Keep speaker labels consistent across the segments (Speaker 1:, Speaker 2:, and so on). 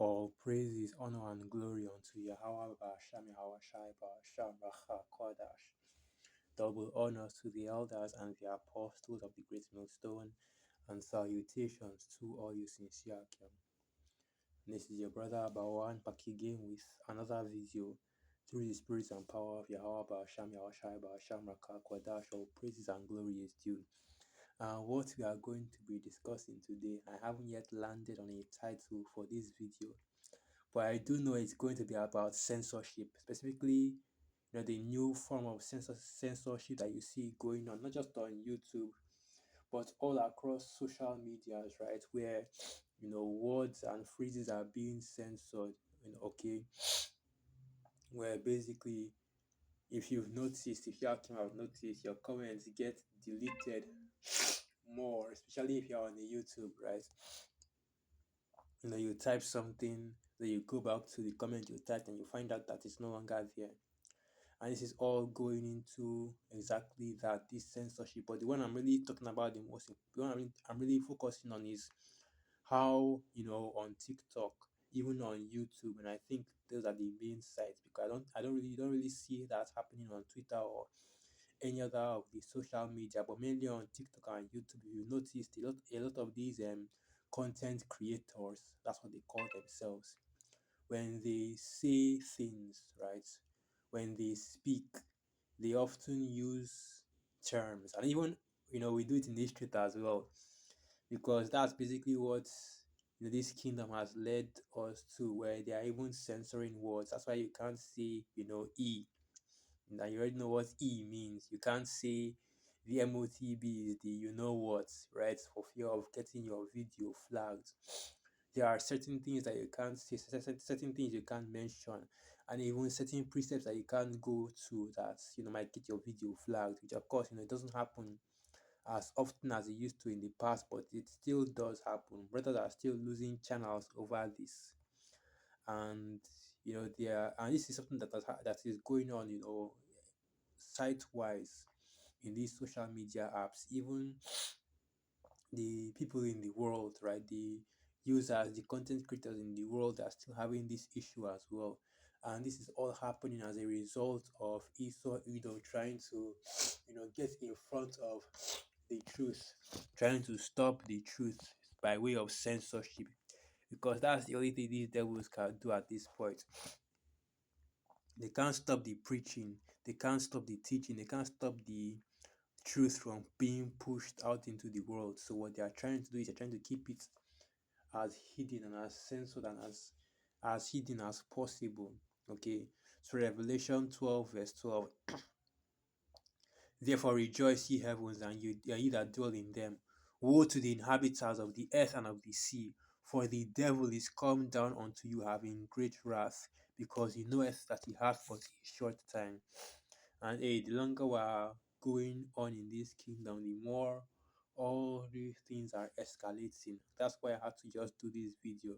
Speaker 1: All praises, honor, and glory unto Yahweh Ba'asham Yahweh Shai Ba'asham Racha Kodash. Double honors to the elders and the apostles of the great millstone, and salutations to all you sincere Akim. This is your brother Abawan back again with another video through the spirits and power of Yahweh Ba'asham Yahweh Shai Ba'asham Racha Kodash. All praises and glory is due. What we are going to be discussing today, I haven't yet landed on a title for this video, but I do know it's going to be about censorship, specifically, the new form of censorship that you see going on, not just on YouTube, but all across social medias, right? Where words and phrases are being censored. Okay, where basically, if you've noticed, if you have noticed, your comments get deleted more, especially if you're on the YouTube, right? You type something, then you go back to the comment you typed and you find out that it's no longer there. And this is all going into exactly that, this censorship. But the one I'm really talking about, the one I'm really focusing on is how, on TikTok, even on YouTube, and I think those are the main sites, because I don't really see that happening on Twitter or any other of the social media, but mainly on TikTok and YouTube. You noticed a lot of these content creators, that's what they call themselves, when they say things, right? When they speak, they often use terms, and even we do it in this street as well, because that's basically what this kingdom has led us to, where they are even censoring words. That's why you can't say e. Now you already know what E means. You can't say the MOTB is the you know what, right? For fear of getting your video flagged. There are certain things that you can't say, certain things you can't mention, and even certain precepts that you can't go to that might get your video flagged. Which of course it doesn't happen as often as it used to in the past, but it still does happen. Brothers are still losing channels over this, and and this is something that is going on site wise in these social media apps. Even the people in the world, right? The users, the content creators in the world are still having this issue as well. And this is all happening as a result of Esau trying to, get in front of the truth, trying to stop the truth by way of censorship. Because that's the only thing these devils can do at this point. They can't stop the preaching, they can't stop the teaching, they can't stop the truth from being pushed out into the world. So what they are trying to do is they're trying to keep it as hidden and as censored and as hidden as possible. Okay. So Revelation 12 verse 12. Therefore rejoice, ye heavens, and ye that dwell in them. Woe to the inhabitants of the earth and of the sea, for the devil is come down unto you having great wrath, because he knoweth that he hath but a short time. And the longer we are going on in this kingdom, the more all these things are escalating. That's why I had to just do this video.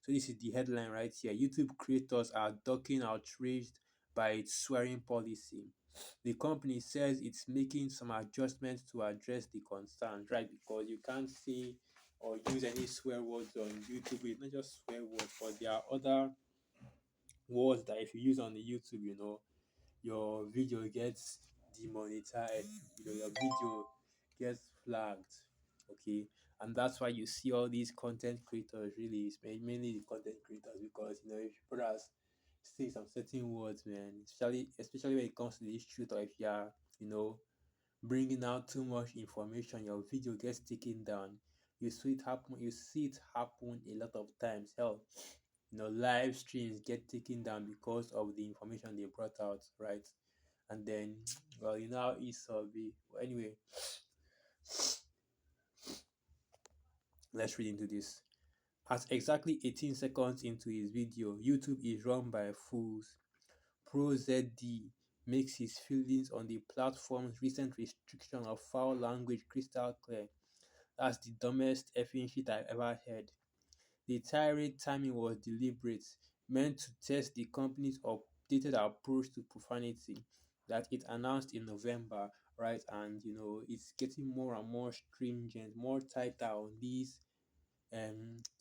Speaker 1: So this is the headline right here. YouTube creators are ducking outraged by its swearing policy. The company says it's making some adjustments to address the concerns, right? Because you can't say or use any swear words on YouTube. It's not just swear words, but there are other words that if you use on the YouTube, your video gets demonetized, your video gets flagged. Okay. And that's why you see all these content creators, really it's mainly the content creators, because if brothers say some certain words, man, especially when it comes to this truth, or if you are bringing out too much information, your video gets taken down. You see it happen a lot of times. Hell, live streams get taken down because of the information they brought out, right? And then, well, how Esau be. Well, anyway, let's read into this. At exactly 18 seconds into his video, YouTube is run by fools. ProZD makes his feelings on the platform's recent restriction of foul language crystal clear. That's the dumbest effing shit I've ever heard. The tirade timing was deliberate, meant to test the company's updated approach to profanity that it announced in November, right? And it's getting more and more stringent, more tighter on these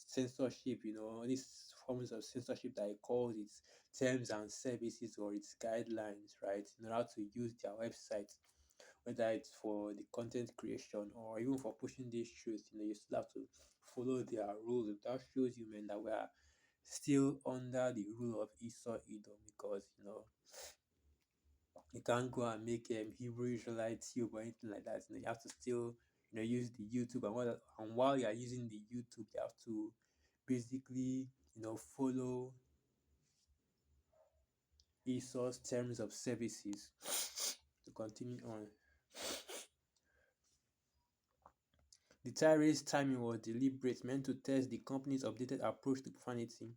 Speaker 1: censorship, these forms of censorship that it calls its terms and services or its guidelines, right? In order to use their website, whether it's for the content creation or even for pushing these truths, you still have to follow their rules. That shows you, man, that we are still under the rule of Esau Edom because, you can't go and make Hebrew Israelites tube or anything like that. You have to still, use the YouTube, and while you are using the YouTube, you have to basically, follow Esau's terms of services. To continue on, the tirade's timing was deliberate, meant to test the company's updated approach to profanity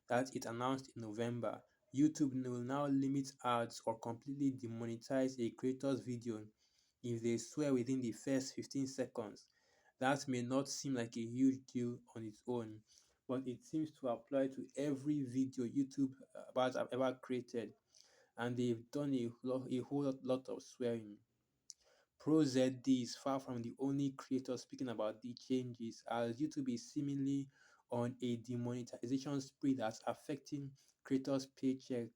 Speaker 1: that it announced in November. YouTube will now limit ads or completely demonetize a creator's video if they swear within the first 15 seconds. That may not seem like a huge deal on its own, but it seems to apply to every video YouTube has ever created, and they've done a whole lot of swearing. ProZD is far from the only creator speaking about the changes, as YouTube is seemingly on a demonetization spree that's affecting creators' paycheck.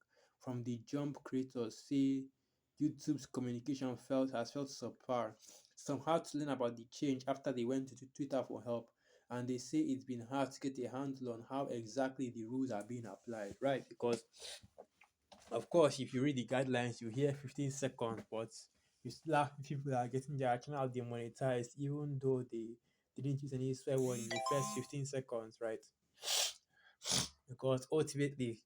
Speaker 1: From the jump, creators say YouTube's communication has felt subpar. Some had to learn about the change after they went to Twitter for help, and they say it's been hard to get a handle on how exactly the rules are being applied, right? Because of course, if you read the guidelines, you hear 15 seconds, but you still have people that are getting their channel demonetized even though they didn't use any swear word in the first 15 seconds, right? Because ultimately,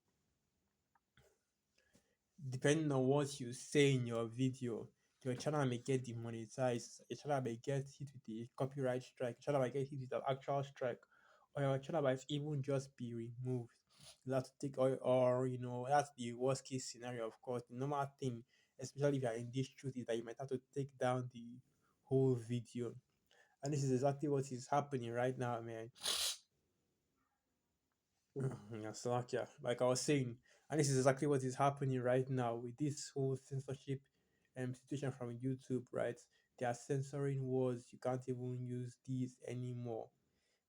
Speaker 1: depending on what you say in your video, your channel may get demonetized, your channel may get hit with a copyright strike, your channel might get hit with an actual strike, or your channel might even just be removed. You have to take, or that's the worst case scenario, of course. The normal thing, especially if you are in this truth, is that you might have to take down the whole video. And this is exactly what is happening right now, man. Yeah, Slovakia, like I was saying, and this is exactly what is happening right now with this whole censorship situation from YouTube, right? They are censoring words. You can't even use these anymore,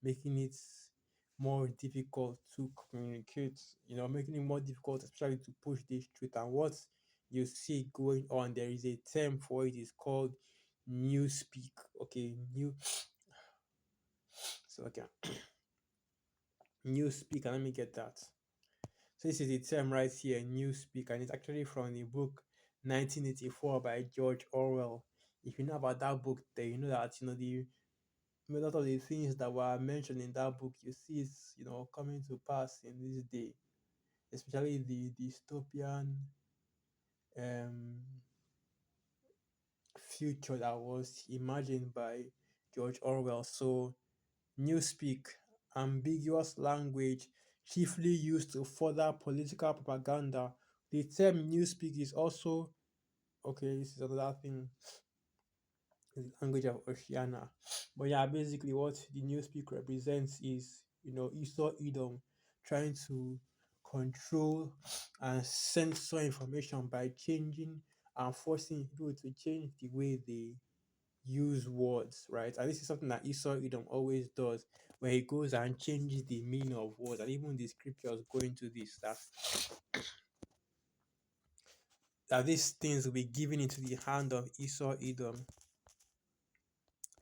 Speaker 1: making it more difficult to communicate, making it more difficult, especially to push this truth. And what you see going on, there is a term for it, is called newspeak. Okay, so okay, newspeak, and let me get that. So this is the term right here, newspeak, and it's actually from the book 1984 by George Orwell. If you know about that book, then you know that a lot of the things that were mentioned in that book, you see it's coming to pass in this day, especially the dystopian um, future that was imagined by George Orwell. So newspeak, ambiguous language chiefly used to further political propaganda. The term newspeak is also, okay, this is another thing, is the language of Oceania. But yeah, basically what the newspeak represents is, Esau Edom trying to control and censor information by changing and forcing people to change the way they use words, right? And this is something that Esau Edom always does, where he goes and changes the meaning of words, and even the scriptures go into this, that these things will be given into the hand of Esau Edom.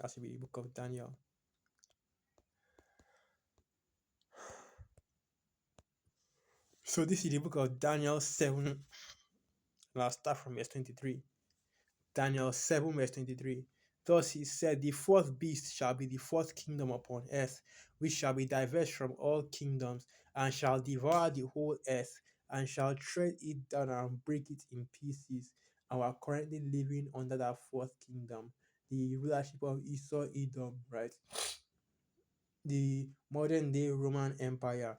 Speaker 1: That should be the book of Daniel. So this is the book of Daniel 7, and I'll start from verse 23. Daniel 7, verse 23. Thus he said, the fourth beast shall be the fourth kingdom upon earth, which shall be diverse from all kingdoms, and shall devour the whole earth, and shall tread it down and break it in pieces. And we are currently living under that fourth kingdom, the rulership of Esau Edom, right? The modern day Roman Empire.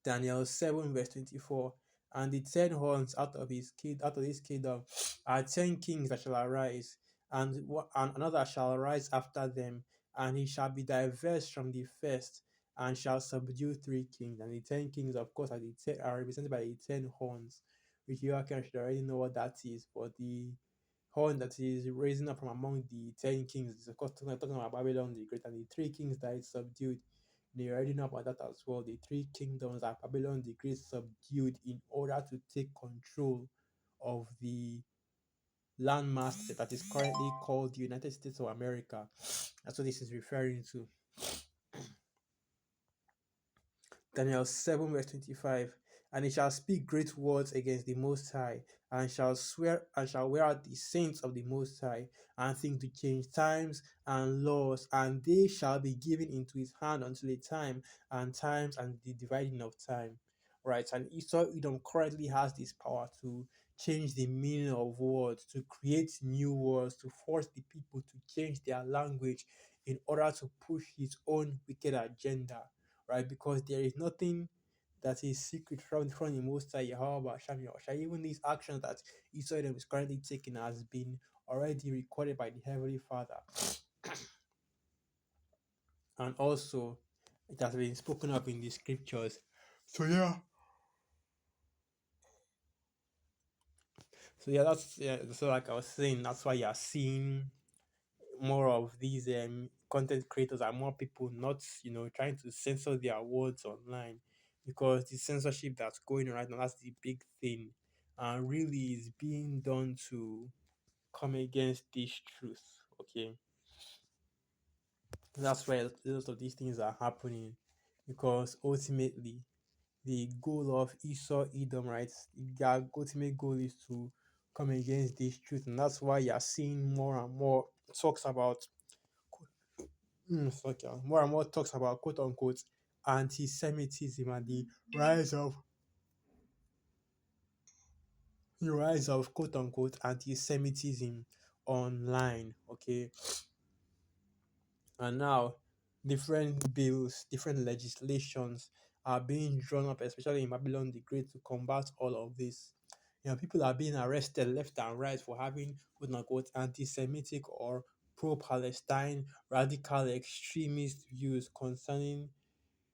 Speaker 1: Daniel 7, verse 24. And the 10 horns out of this kingdom are 10 kings that shall arise, and another shall arise after them, and he shall be diverse from the first, and shall subdue 3 kings. And the 10 kings, of course, are represented by the 10 horns, which you can should already know what that is. But the horn that is raising up from among the 10 kings is, of course, talking about Babylon the Great, and the 3 kings that is subdued They already know about that as well. The three kingdoms that Babylon the Great subdued in order to take control of the landmass that is currently called the United States of America. That's what this is referring to. Daniel 7, verse 25. And he shall speak great words against the Most High, and shall swear and shall wear out the saints of the Most High, and think to change times and laws, and they shall be given into his hand until a time and times and the dividing of time. Right, and Esau Edom currently has this power to change the meaning of words, to create new words, to force the people to change their language in order to push his own wicked agenda, right? Because there is nothing that is secret from the Most High Yahweh Hashem Yahushua. Even these actions that Israel is currently taking has been already recorded by the Heavenly Father, and also it has been spoken of in the scriptures. So yeah, that's yeah. So like I was saying, that's why you are seeing more of these content creators and more people not trying to censor their words online, because the censorship that's going on right now, that's the big thing, and really is being done to come against this truth. Okay, that's why a lot of these things are happening, because ultimately the goal of Esau Edom, right, their ultimate goal is to come against this truth, and that's why you're seeing more and more talks about more and more talks about quote unquote anti-Semitism and rise of the rise of quote unquote anti-Semitism online. Okay, and now different bills, different legislations are being drawn up, especially in Babylon the Great, to combat all of this. People are being arrested left and right for having quote unquote anti-Semitic or pro-Palestine radical extremist views concerning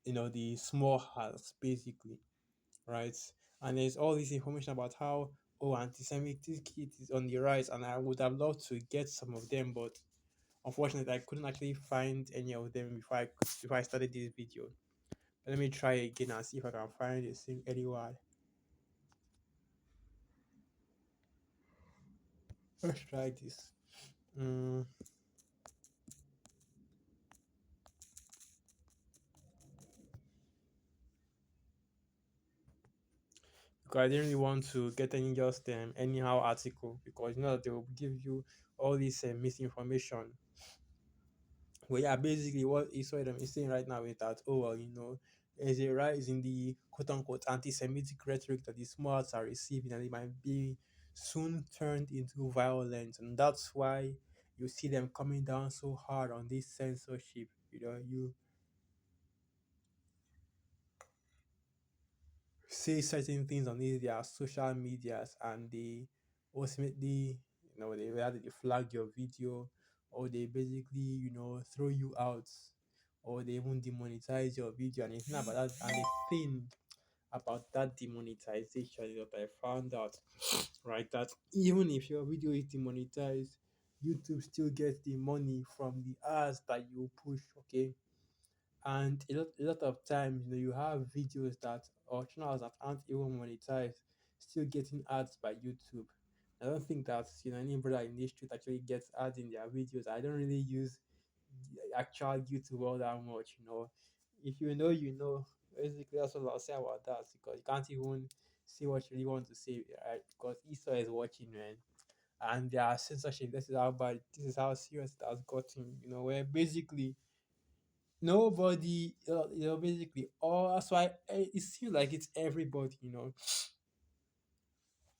Speaker 1: the small house basically, right? And there's all this information about how anti-Semitic is on the rise, and I would have loved to get some of them, but unfortunately I couldn't actually find any of them before I started this video. But let me try again and see if I can find a thing anywhere. Let's try this. Mm, because I didn't really want to get any just anyhow article, because that they will give you all this misinformation. Well, yeah, basically what Israel is saying right now is that, there's a rise in the quote unquote anti Semitic rhetoric that the smarts are receiving, and it might be soon turned into violence. And that's why you see them coming down so hard on this censorship. You say certain things on their social medias, and they ultimately, they rather they flag your video, or they basically, throw you out, or they even demonetize your video. And the thing about that, and the thing about that demonetization is what I found out, right? That even if your video is demonetized, YouTube still gets the money from the ads that you push, okay? And a lot of times, you have videos that or channels that aren't even monetized still getting ads by YouTube. I don't think that any brother in this street actually gets ads in their videos. I don't really use the actual YouTube all that much. If you know, you know. Basically, that's what I'll say about that, because you can't even say what you really want to say, right? Because Esau is watching, man, and their censorship. This is how bad. This is how serious it has gotten. Where basically nobody, basically all. That's why it seems like it's everybody.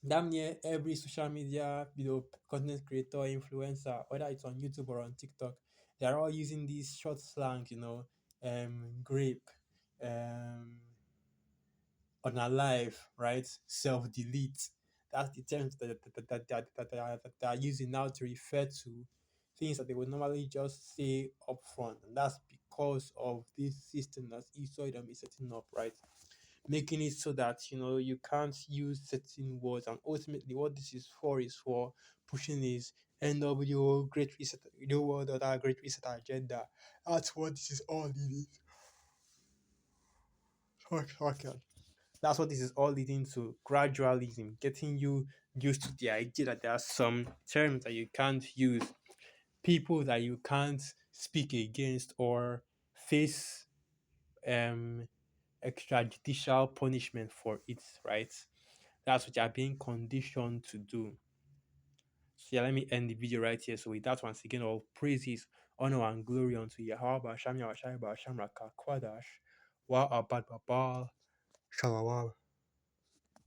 Speaker 1: Damn near every social media, content creator, influencer, whether it's on YouTube or on TikTok, they're all using these short slang. Grape, um, unalive, right? Self delete. That's the terms that they are using now to refer to things that they would normally just say upfront, and that's because of this system that Esau is setting up, right? Making it so that you can't use certain words, and ultimately what this is for pushing is NWO Great Reset, New World Order, Great Reset agenda. That's what this is all it is. Okay. That's what this is all leading to, gradualism, getting you used to the idea that there are some terms that you can't use, people that you can't speak against or face um extrajudicial punishment for it, right? That's what you're being conditioned to do. So yeah, let me end the video right here. So with that, once again, all praises, honor, and glory unto Yahweh, Shamya, Shai, Shamraka, Kwadash, Wa Abad Babal, Shalawam.